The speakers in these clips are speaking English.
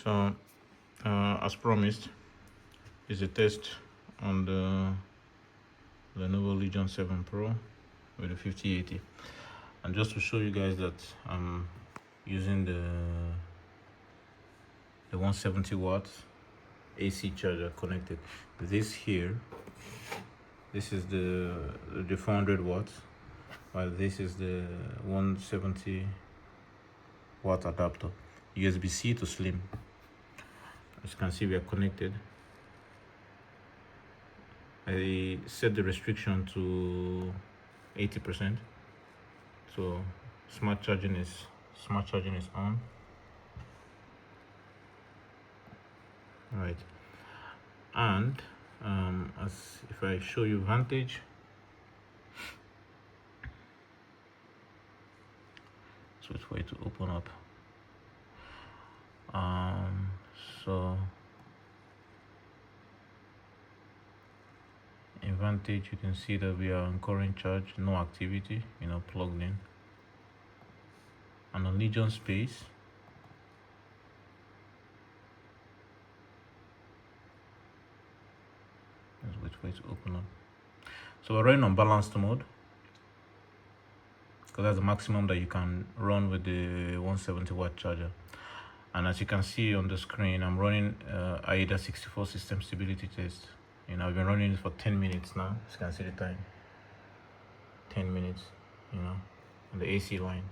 So, as promised, is a test on the Lenovo Legion 7 Pro with the 5080. And just to show you guys that I'm using the 170 watts AC charger connected. This here, this is the 400 watts, while this is the 170 watt adapter, USB-C to slim. As you can see, we are connected. I set the restriction to 80%, so smart charging is on. Right, and as if I show you Vantage, so it's way to open up. So in Vantage, you can see that we are on current charge, no activity, plugged in. And on Legion Space, let's wait to open up. So we're running on balanced mode, because that's the maximum that you can run with the 170 watt charger. And as you can see on the screen, I'm running AIDA 64 system stability test. I've been running it for 10 minutes now. As you can see the time, 10 minutes, on the AC line.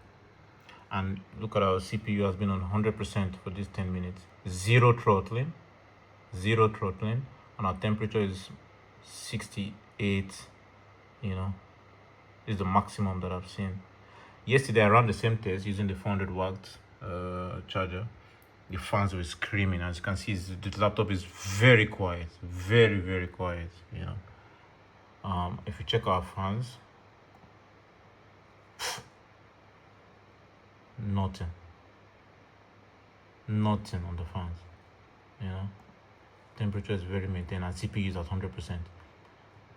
And look at our CPU has been on 100% for these 10 minutes. Zero throttling, and our temperature is 68. Is the maximum that I've seen. Yesterday I ran the same test using the 400 watt charger. The fans were screaming. As you can see, the laptop is very quiet, very quiet. If you check our fans, nothing on the fans. Temperature is very maintained, and CPU is at 100%.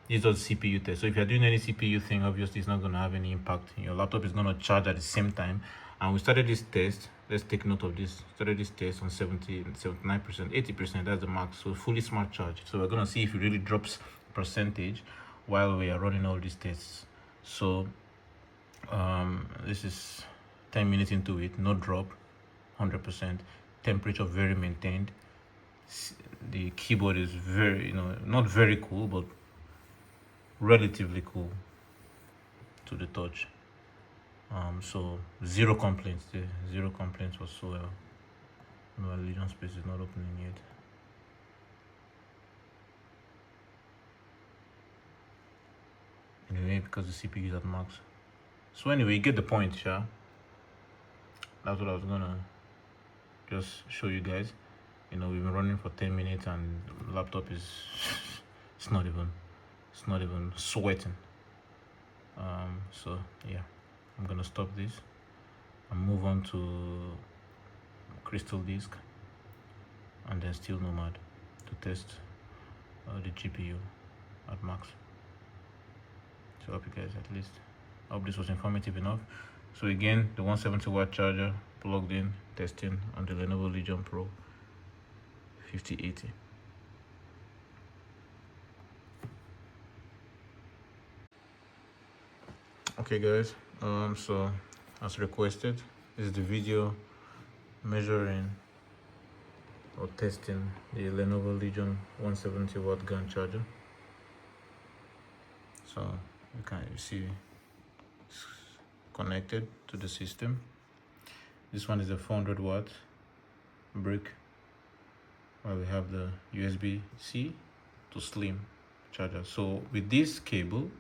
These are the CPU tests. So if you're doing any CPU thing, obviously it's not going to have any impact. Your laptop is going to charge at the same time. And we started this test. Let's take note of this. Started this test on 70, 79%, 80%. That's the max. So fully smart charge. So we're going to see if it really drops percentage while we are running all these tests. So this is 10 minutes into it. No drop, 100%. Temperature very maintained. The keyboard is very, not very cool, but relatively cool to the touch. So zero complaints there, zero complaints whatsoever. No, Legion Space is not opening yet. Anyway, because the CPU is at max. So anyway, you get the point, yeah. That's what I was gonna just show you guys. We've been running for 10 minutes and the laptop is it's not even sweating. So yeah, I'm gonna stop this and move on to Crystal Disk and then Steel Nomad to test the GPU at max. So I hope you guys I hope this was informative enough. So again, the 170 watt charger plugged in, testing on the Lenovo Legion Pro 5080. Okay guys, so as requested, this is the video measuring or testing the Lenovo Legion 170 watt GAN charger. So you see it's connected to the system. This one is a 400 watt brick, while we have the USB-C to slim charger. So with this cable,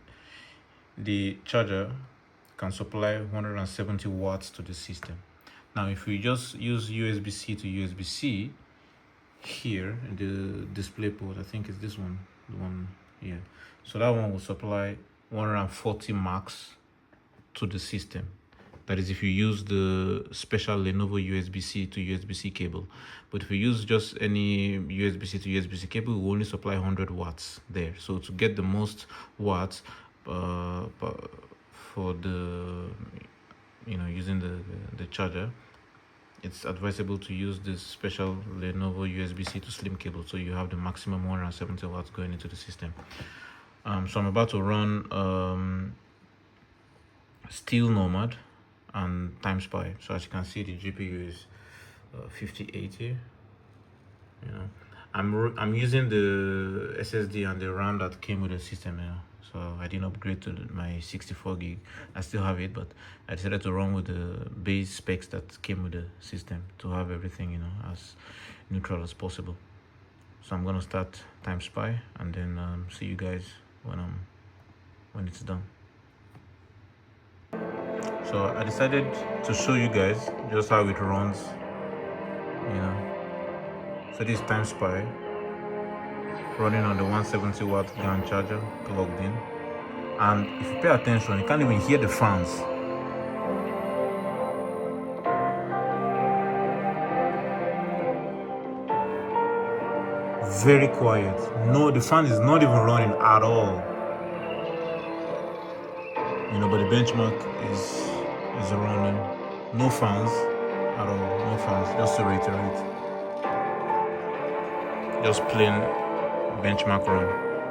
the charger can supply 170 watts to the system. Now if we just use USB-C to USB-C here in the display port, I think it's this one, the one here, so that one will supply 140 max to the system. That is if you use the special Lenovo USB-C to USB-C cable. But if you use just any USB-C to USB-C cable, we will only supply 100 watts there. So to get the most watts for the using the charger, it's advisable to use this special Lenovo USB-C to slim cable, so you have the maximum 170 watts going into the system. So I'm about to run Steel Nomad and Time Spy. So as you can see, the GPU is 5080. You know, I'm using the SSD and the RAM that came with the system. You know, so I didn't upgrade to my 64 gig. I still have it, but I decided to run with the base specs that came with the system to have everything, you know, as neutral as possible. So I'm gonna start Time Spy and then see you guys when it's done. So I decided to show you guys just how it runs, you know. So this is Time Spy running on the 170 watt GAN charger plugged in, and if you pay attention, you can't even hear the fans. Very quiet. No, the fan is not even running at all. You know, but the benchmark is running. No fans at all. No fans. Just to reiterate, just plain benchmark run.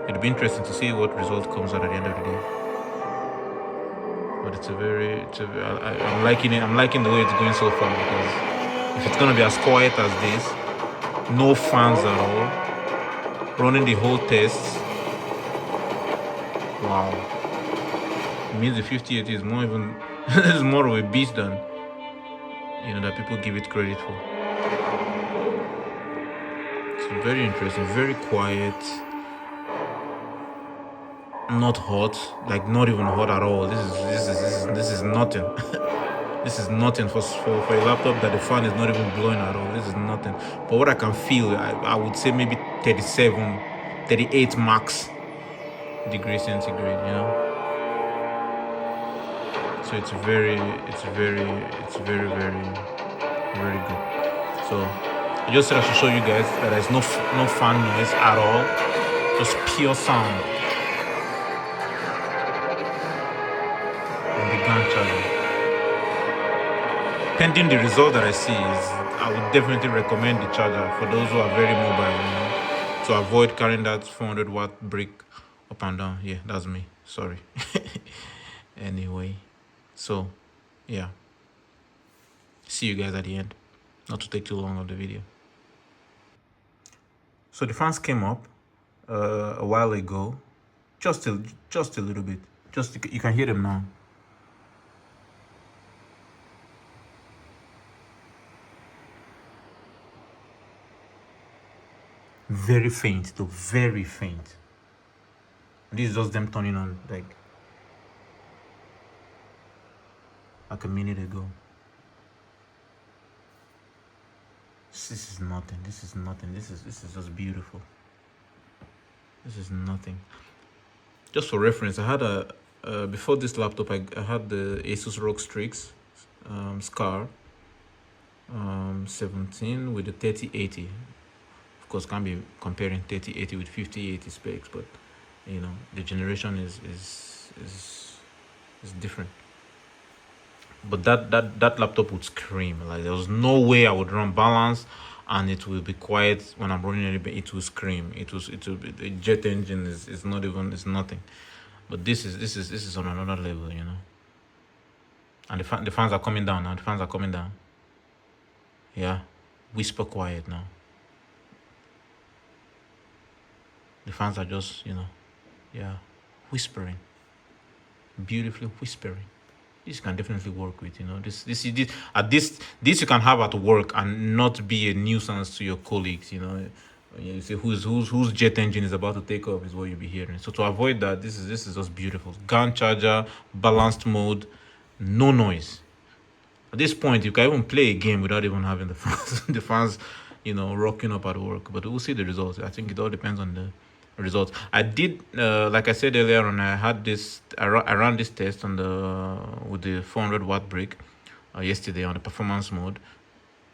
It'll be interesting to see what result comes out at the end of the day. But I'm liking it. I'm liking the way it's going so far, because if it's gonna be as quiet as this, no fans at all, running the whole test, wow. It means the 5080 is more even is more of a beast than, you know, that people give it credit for. It's very interesting, very quiet, not hot, like not even hot at all. This is nothing. This is nothing for a laptop that the fan is not even blowing at all. This is nothing. But what I can feel, I would say maybe 37, 38 max degrees centigrade, you know. So it's very good. So I just said I should show you guys that there's no fan noise at all, just pure sound on the GAN charger. Pending the result that I see, I would definitely recommend the charger for those who are very mobile, you know, to avoid carrying that 400 watt brick up and down. Yeah, that's me. Sorry. Anyway, so yeah, see you guys at the end. Not to take too long of the video. So the fans came up a while ago, just a little bit. You can hear them now. Very faint, though, very faint. This is just them turning on like a minute ago. This is nothing. This is nothing. This is just beautiful. This is nothing. Just for reference, I had before this laptop, I had the Asus ROG Strix Scar 17 with the 3080. Of course, can't be comparing 3080 with 5080 specs, but you know, the generation is different. But that laptop would scream. Like, there was no way I would run balance and it will be quiet when I'm running it. It will scream. The jet engine is not even, it's nothing. But this is on another level, you know. And the fans are coming down now. The fans are coming down. Yeah, whisper quiet now. The fans are just, you know, yeah, whispering, beautifully whispering. This can definitely work with, you know, this you can have at work and not be a nuisance to your colleagues, you know. You say whose jet engine is about to take off is what you'll be hearing. So to avoid that, this is just beautiful. GAN charger, balanced mode, no noise. At this point, you can even play a game without even having the fans, you know, rocking up at work. But we'll see the results. I think it all depends on the results. I did, like I said earlier on, I ran this test with the 400 watt brick yesterday on the performance mode.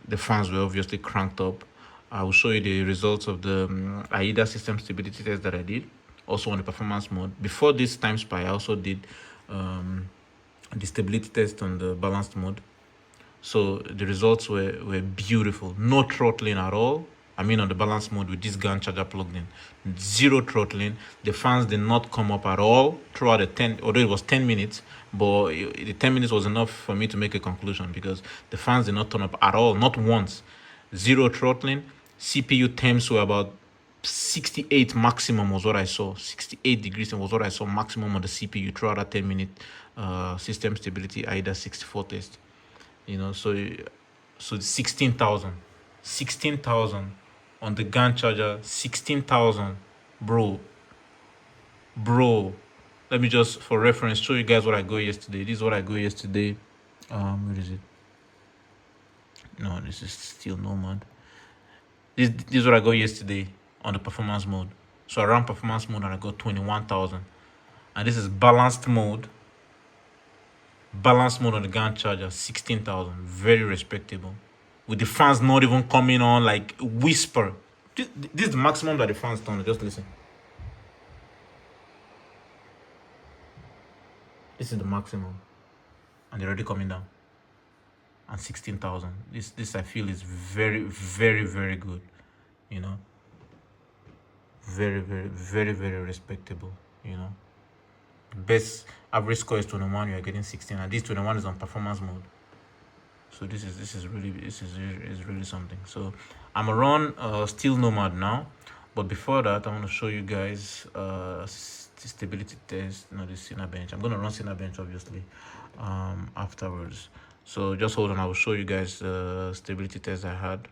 The fans were obviously cranked up. I will show you the results of the AIDA system stability test that I did, also on the performance mode. Before this Time Spy, I also did the stability test on the balanced mode. So the results were beautiful. No throttling at all. I mean, on the balance mode with this GAN charger plugged in, zero throttling. The fans did not come up at all throughout the 10, although it was 10 minutes, but the 10 minutes was enough for me to make a conclusion because the fans did not turn up at all, not once. Zero throttling. CPU temps were about 68 maximum was what I saw. 68 degrees was what I saw maximum on the CPU throughout that 10-minute system stability AIDA 64 test. You know, so 16,000 on the GAN charger, 16,000, bro. Let me just, for reference, show you guys what I got yesterday. This is what I got yesterday. Where is it? No, this is still Nomad. This is what I got yesterday on the performance mode. So I ran performance mode and I got 21,000. And this is balanced mode. Balanced mode on the GAN charger, 16,000. Very respectable. With the fans not even coming on, like whisper. This is the maximum that the fans turn. Just listen. This is the maximum. And they're already coming down. And 16,000. This I feel is very, very, very good. You know. Very, very, very, very respectable. You know. Best average score is 21. You are getting 16, and this 21 is on performance mode. So this is really something. So I'm around still Nomad now, but before that I want to show you guys stability test. No, this Cinebench. I'm gonna run Cinebench obviously afterwards. So just hold on. I will show you guys the stability test I had.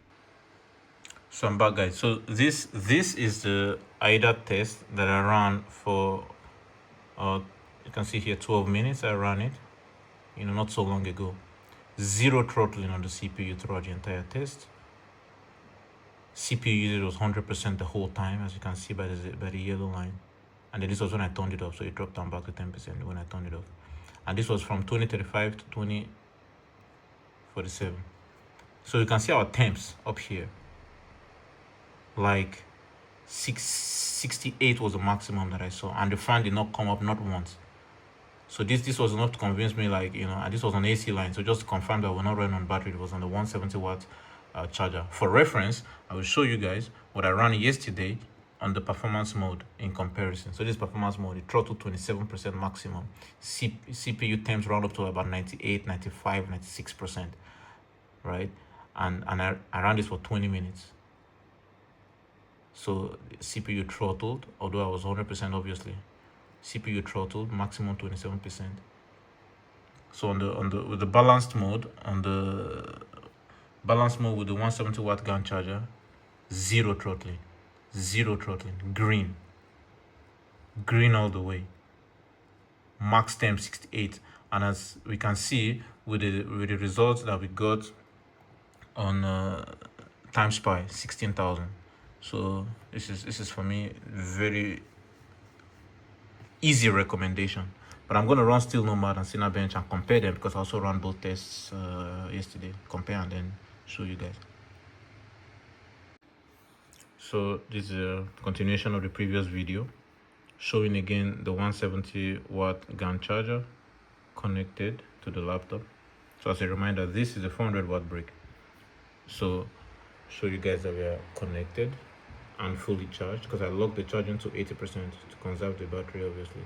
So I'm back, guys. So this is the AIDA test that I ran for. You can see here 12 minutes. I ran it, you know, not so long ago. Zero throttling on the CPU throughout the entire test. CPU usage was 100% the whole time, as you can see by the yellow line. And then this was when I turned it off, so it dropped down back to 10% when I turned it off. And this was from 2035 to 2047. So you can see our temps up here. Like 68 was the maximum that I saw, and the fan did not come up, not once. So this was enough to convince me, like, you know, and this was on AC line, so just to confirm that we're not running on battery. It was on the 170 watt charger. For reference, I will show you guys what I ran yesterday on the performance mode in comparison. So this performance mode, it throttled 27% maximum. CPU temps round up to about 98, 95, 96%, right? And I ran this for 20 minutes. So CPU throttled, although I was 100% obviously. CPU throttled maximum 27%. So with the balanced mode, with the 170 watt GAN charger, zero throttling, green all the way. Max temp 68, and as we can see with the results that we got on time spy, 16,000. So this is for me very easy recommendation. But I'm going to run still Nomad and Cinebench and compare them, because I also ran both tests yesterday. Compare and then show you guys. So this is a continuation of the previous video, showing again the 170 watt GAN charger connected to the laptop. So as a reminder, this is a 400 watt brick. So show you guys that we are connected and fully charged, because I locked the charging to 80% to conserve the battery obviously.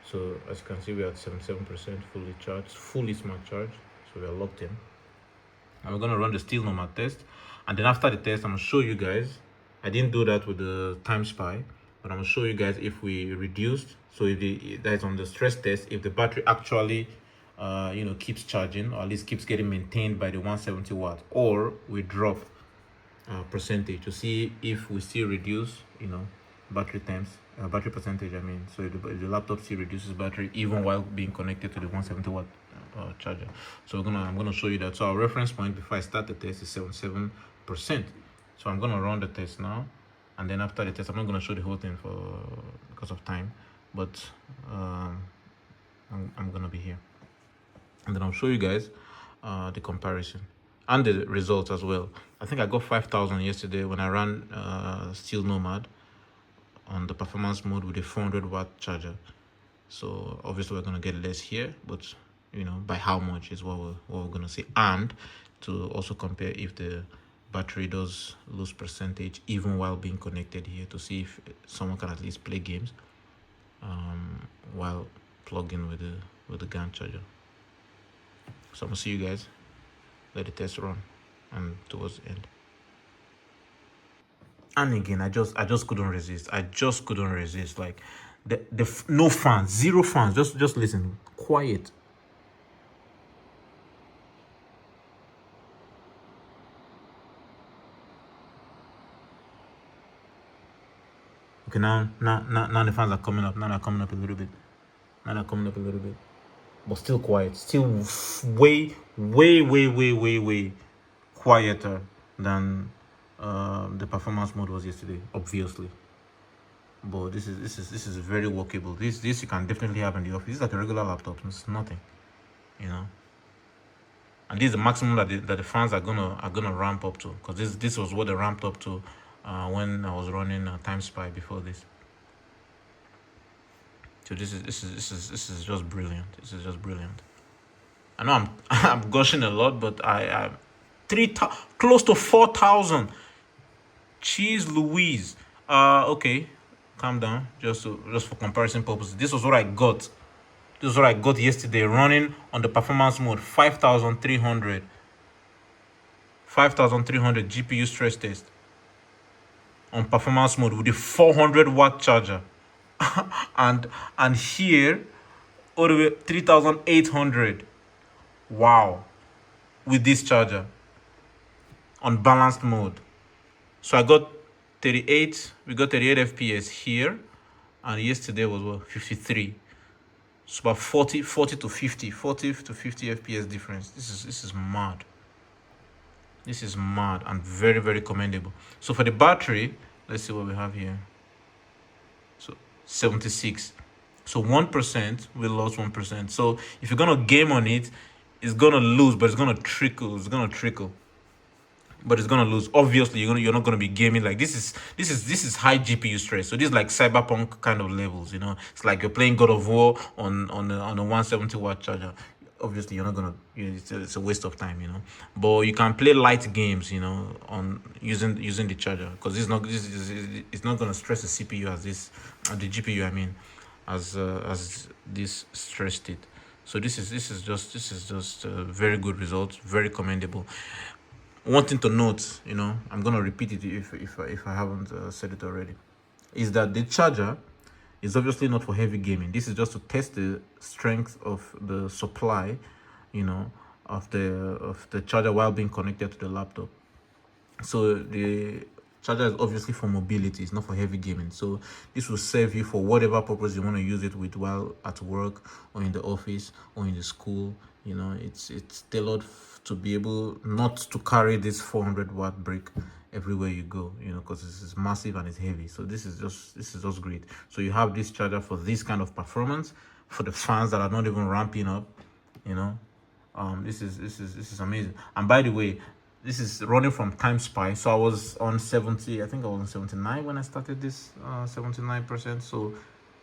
So as you can see, we are at 77% fully charged, fully smart charge. So we are locked in, and we're going to run the still Nomad test. And then after the test, I'm going to show you guys, I didn't do that with the time spy, but I'm going to show you guys if we reduced. So if that is on the stress test, if the battery actually you know, keeps charging, or at least keeps getting maintained by the 170 watt, or we drop percentage to see if we still reduce, you know, battery percentage. I mean, so if the laptop still reduces battery even while being connected to the 170 watt charger. So I'm gonna show you that. So our reference point before I start the test is 77%. So I'm gonna run the test now, and then after the test, I'm not gonna show the whole thing because of time, but I'm gonna be here, and then I'll show you guys the comparison and the results as well. I think I got 5,000 yesterday when I ran still Nomad on the performance mode with a 400 watt charger. So obviously we're gonna get less here, but by how much is what we're going to see, and to also compare if the battery does lose percentage even while being connected here, to see if someone can at least play games while plugged in with the GAN charger. So I'm gonna see you guys, let the test run, and towards the end. And again, I just couldn't resist. Like the no fans, zero fans. Just listen, quiet. Okay, now the fans are coming up. Now they're coming up a little bit. But still quiet. Still way quieter than the performance mode was yesterday, obviously. But this is very workable. This you can definitely have in the office. It's like a regular laptop. It's nothing, And this is the maximum that the fans are gonna ramp up to, because this was what they ramped up to when I was running Time Spy before this. So this is just brilliant. This is just brilliant. I know I'm gushing a lot, but I close to 4,000. Jeez Louise. Okay, calm down. Just for comparison purposes, this was what I got. This is what I got yesterday running on the performance mode. 5,300 GPU stress test on performance mode with the 400-watt charger. and here all the way 3,800. Wow, with this charger on balanced mode. So I got 38. We got 38 FPS here, and yesterday was what, 53. It's about 40 to 50 FPS difference. This is mad. This is mad and very, very commendable. So for the battery, let's see what we have here. So 76. So 1%, we lost 1%. So if you're gonna game on it, it's gonna lose, but it's gonna trickle. But it's gonna lose. Obviously, you're not gonna be gaming like this. This is high GPU stress. So this is like cyberpunk kind of levels. It's like you're playing God of War on a 170-watt charger. Obviously, you're not gonna. It's a waste of time. But you can play light games. On using the charger, because it's not gonna stress the CPU as the GPU. I mean, as this stressed it. So this is just a very good result, very commendable. One thing to note, I'm gonna repeat it if I haven't said it already, is that the charger is obviously not for heavy gaming. This is just to test the strength of the supply, of the charger while being connected to the laptop. So the charger is obviously for mobility. It's not for heavy gaming. So this will serve you for whatever purpose you want to use it with, while at work or in the office or in the school. It's tailored to be able not to carry this 400-watt brick everywhere you go, because this is massive and it's heavy. So this is just great. So you have this charger for this kind of performance, for the fans that are not even ramping up. This is amazing. And by the way, this is running from Time Spy. So I was on 70. I think I was on 79 when I started this. 79%. So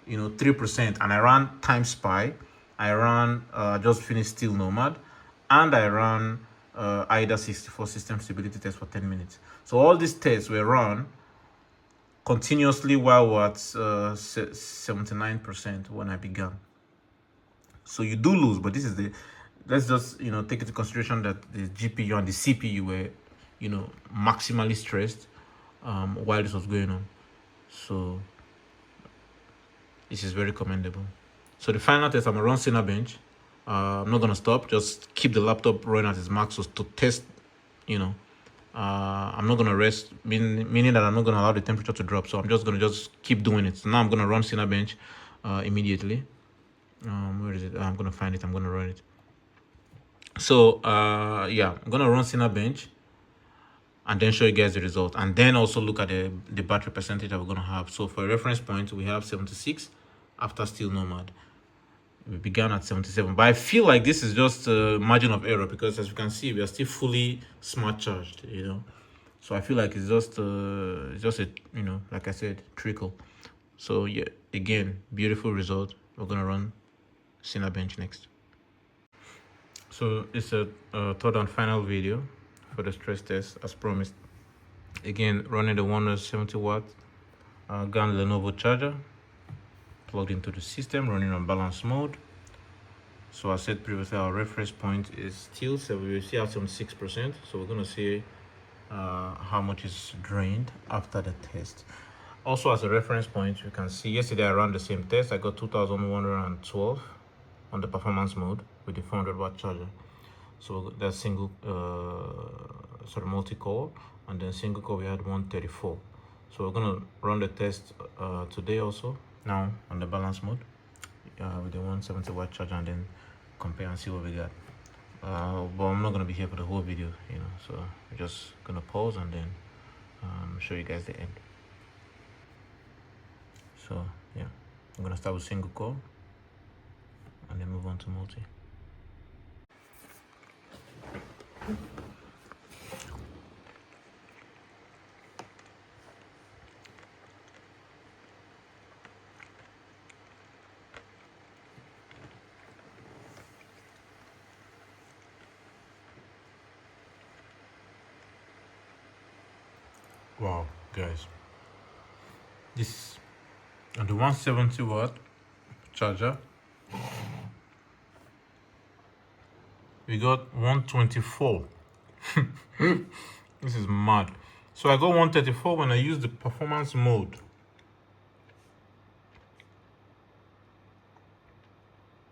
3%. And I ran Time Spy. I ran just finished Steel Nomad, and I ran IDA 64 system stability test for 10 minutes. So all these tests were run continuously while we're at 79% when I began. So you do lose, but this is let's just take into consideration that the GPU and the CPU were maximally stressed while this was going on. So this is very commendable. So the final test, I'm gonna run Cinebench. I'm not gonna stop. Just keep the laptop running at its max, so to test. I'm not gonna rest, meaning that I'm not gonna allow the temperature to drop. So I'm just gonna keep doing it. So now I'm gonna run Cinebench immediately. Where is it? I'm gonna find it. I'm gonna run it. So yeah, I'm gonna run Cinebench and then show you guys the result, and then also look at the battery percentage that we're gonna have. So for a reference point, we have 76 after Steel Nomad. We began at 77, but I feel like this is just a margin of error, because as you can see, we are still fully smart charged, so I feel like it's just a like I said, trickle. So yeah, again, beautiful result. We're gonna run Cinebench next. So it's a third and final video for the stress test as promised. Again, running the 170-watt GAN Lenovo charger plugged into the system, running on balance mode. So I said previously our reference point is still, so we see at 76%. So we're going to see how much is drained after the test. Also, as a reference point, you can see yesterday I ran the same test. I got 2112 on the performance mode with the 400-watt charger. So that's single, multi-core, and then single core we had 134. So we're gonna run the test today also, now on the balance mode with the 170-watt charger, and then compare and see what we got. But I'm not gonna be here for the whole video, so we're just gonna pause and then show you guys the end. So yeah, I'm gonna start with single core and then move on to multi. Wow, guys, this on the 170-watt charger we got 124. This is mad. So I got 134 when I used the performance mode.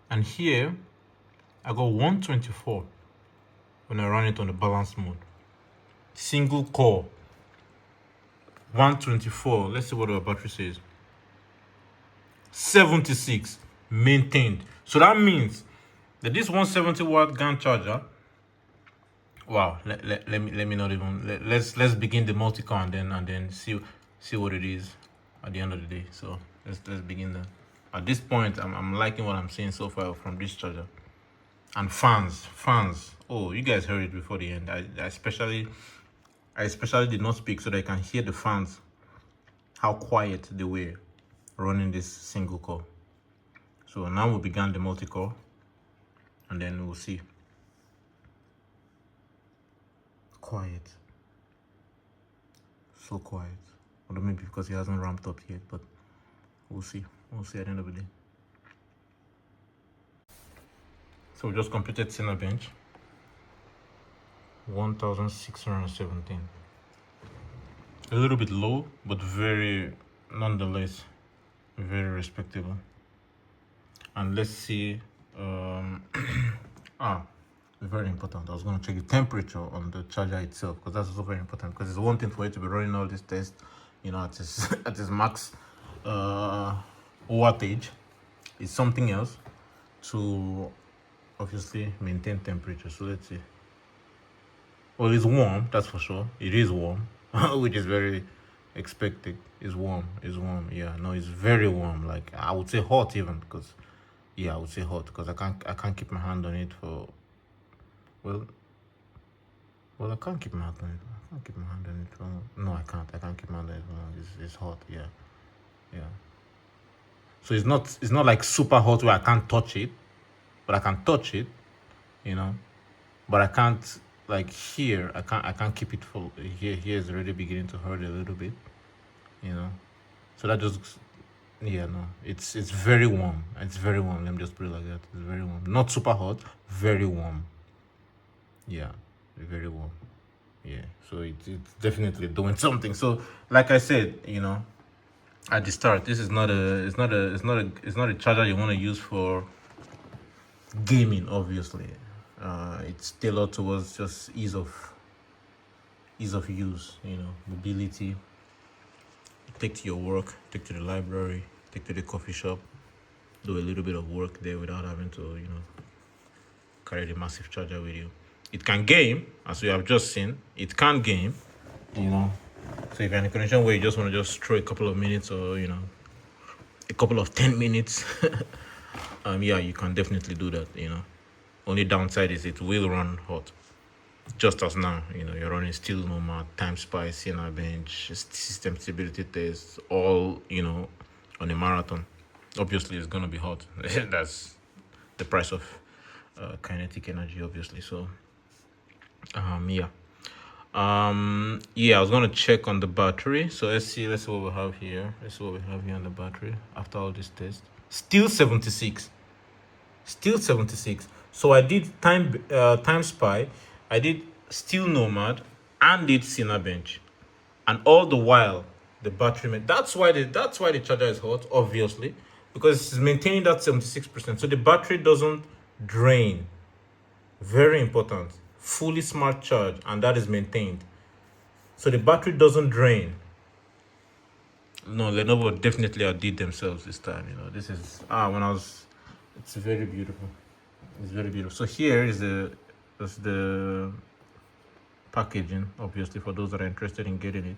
And here I got 124 when I run it on the balance mode. Single core 124. Let's see what our battery says. 76 maintained. So that means that this 170-watt GAN charger, wow, let me not even let's begin the multi-core and then see what it is at the end of the day. So let's begin that. At this point, I'm liking what I'm seeing so far from this charger. And fans. Oh, you guys heard it before the end. I especially did not speak so that I can hear the fans, how quiet they were running this single core. So now we began the multi-core and then we'll see. Quiet. So quiet. Or maybe because it hasn't ramped up yet, but we'll see. We'll see at the end of the day. So we just completed Cinebench. 1617. A little bit low, but nonetheless, very respectable. And let's see, very important. I was going to check the temperature on the charger itself, because that's also very important, because it's one thing for it to be running all these tests, at its max wattage. It's something else to obviously maintain temperature. So let's see. Well, it's warm, that's for sure. It is warm, which is very expected. It's warm. Yeah, no, it's very warm. Like I would say hot even, because I would say hot because I can't keep my hand on it for I can't keep my hand on it. No, I can't keep my hand on it for long. It's hot. Yeah. So it's not like super hot where I can't touch it, but I can touch it, but I can't, like here, I can't keep it full. Here is already beginning to hurt a little bit, so that just, it's very warm. It's very warm. Let me just put it like that. It's very warm. Not super hot, very warm. Yeah, very warm. Yeah, so it's definitely doing something. So like I said, at the start, this is not a charger you want to use for gaming, obviously. It's tailored towards just ease of use, mobility. Take to your work, take to the library, take to the coffee shop, do a little bit of work there without having to, carry the massive charger with you. It can game, as we have just seen. It can game, So if you're in a condition where you just want to just throw a couple of minutes or, a couple of 10 minutes, you can definitely do that, Only downside is it will run hot. Just as now, you're running still normal, time spice, Cinebench, system stability tests, all, on a marathon. Obviously, it's going to be hot. That's the price of kinetic energy, obviously. So yeah. Yeah, I was gonna check on the battery. So let's see what we have here. Let's see what we have here on the battery after all this test. Still 76. Still 76. So I did time spy, I did still nomad, and did Cinebench. And all the while the battery that's why the charger is hot, obviously, because it's maintaining that 76%. So the battery doesn't drain. Very important. Fully smart charge, and that is maintained. So the battery doesn't drain. No, Lenovo definitely outdid themselves this time. This is it's very beautiful. It's very beautiful. So here is the packaging, obviously, for those that are interested in getting it.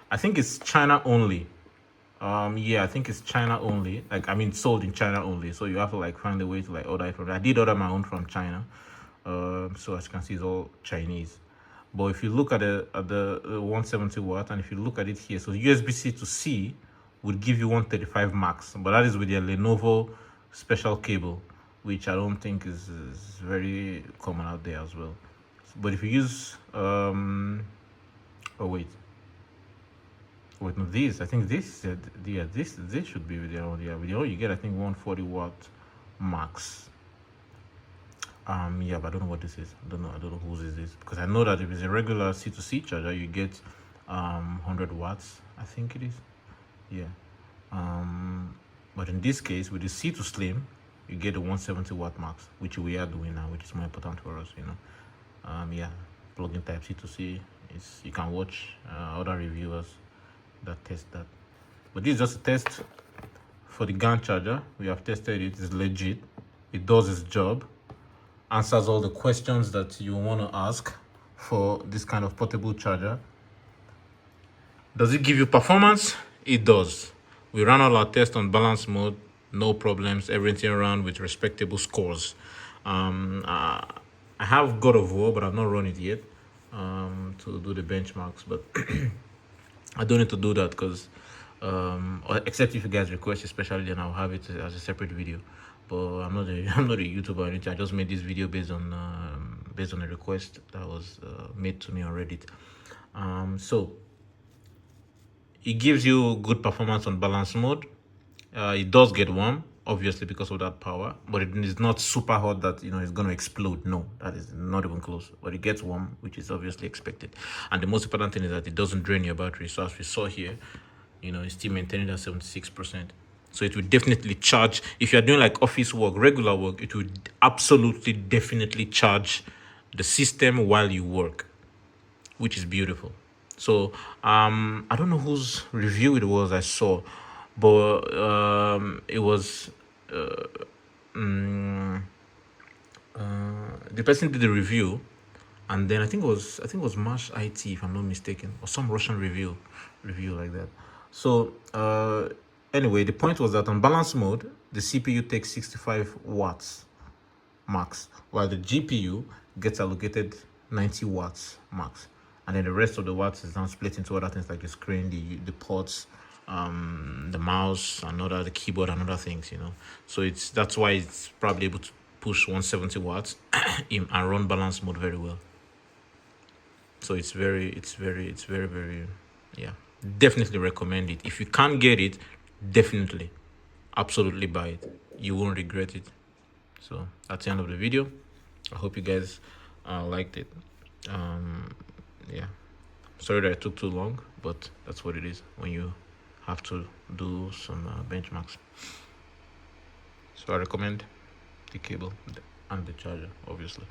I think it's China only. Yeah, I think it's China only. Like, I mean, sold in China only. So you have to like find a way to like order it from. I did order my own from China. So as you can see, it's all Chinese. But if you look at the 170 watt, and if you look at it here, so USB-C to C would give you 135 max, but that is with your Lenovo special cable, which I don't think is very common out there as well. But if you use oh wait, no, this, I think this, yeah, this should be with your own. Yeah, with your own you get, I think, 140 watt max. Yeah, but I don't know what this is. I don't know whose is this, because I know that if it's a regular C2C charger, you get 100 watts, I think it is. Yeah. But in this case, with the C2 Slim, you get a 170 watt max, which we are doing now, which is more important for us, Yeah, plug-in type C2C is, you can watch other reviewers that test that. But this is just a test for the GAN charger. We have tested it. It's legit. It does its job. Answers all the questions that you want to ask for this kind of portable charger. Does it give you performance? It does. We ran all our tests on balance mode, no problems, everything ran with respectable scores. I have God of War, but I've not run it yet to do the benchmarks, but I don't need to do that because except if you guys request, especially, then I'll have it as a separate video. But I'm not a YouTuber or anything. I just made this video based on a request that was made to me on Reddit. So it gives you good performance on balance mode. It does get warm, obviously, because of that power, but it is not super hot that it's going to explode. No, that is not even close. But it gets warm, which is obviously expected. And the most important thing is that it doesn't drain your battery. So as we saw here, it's still maintaining that 76%. So it will definitely charge. If you're doing like office work, regular work, it will absolutely definitely charge the system while you work, which is beautiful. So I don't know whose review it was I saw, but it was the person did the review, and then I think it was Marsh IT, if I'm not mistaken, or some Russian review like that. So anyway, the point was that on balance mode, the CPU takes 65 watts max, while the GPU gets allocated 90 watts max. And then the rest of the watts is now split into other things like the screen, the ports, the mouse, and the keyboard and other things, So that's why it's probably able to push 170 watts and run balance mode very well. So it's very, yeah. Definitely recommend it. If you can't get it, definitely, absolutely buy it. You won't regret it. So that's the end of the video. I hope you guys liked it. Yeah, sorry that it took too long, but that's what it is when you have to do some benchmarks. So I recommend the cable and the charger, obviously.